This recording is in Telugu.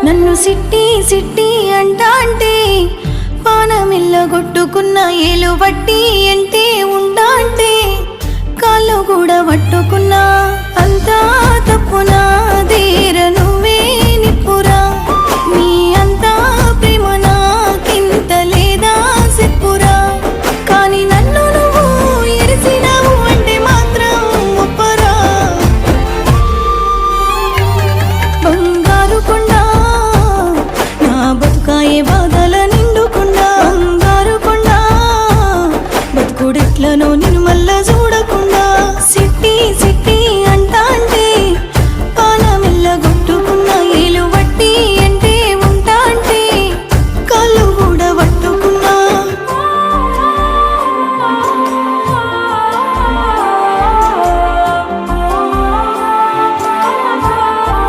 నన్ను సిట్టి సిట్టి అంటాంటే పానమిల్ల కొట్టుకున్న ఏలు వట్టి ఎంటే ఉంటాంటే కాళ్ళు కూడా పట్టుకున్నా అంతా తప్పు నాదే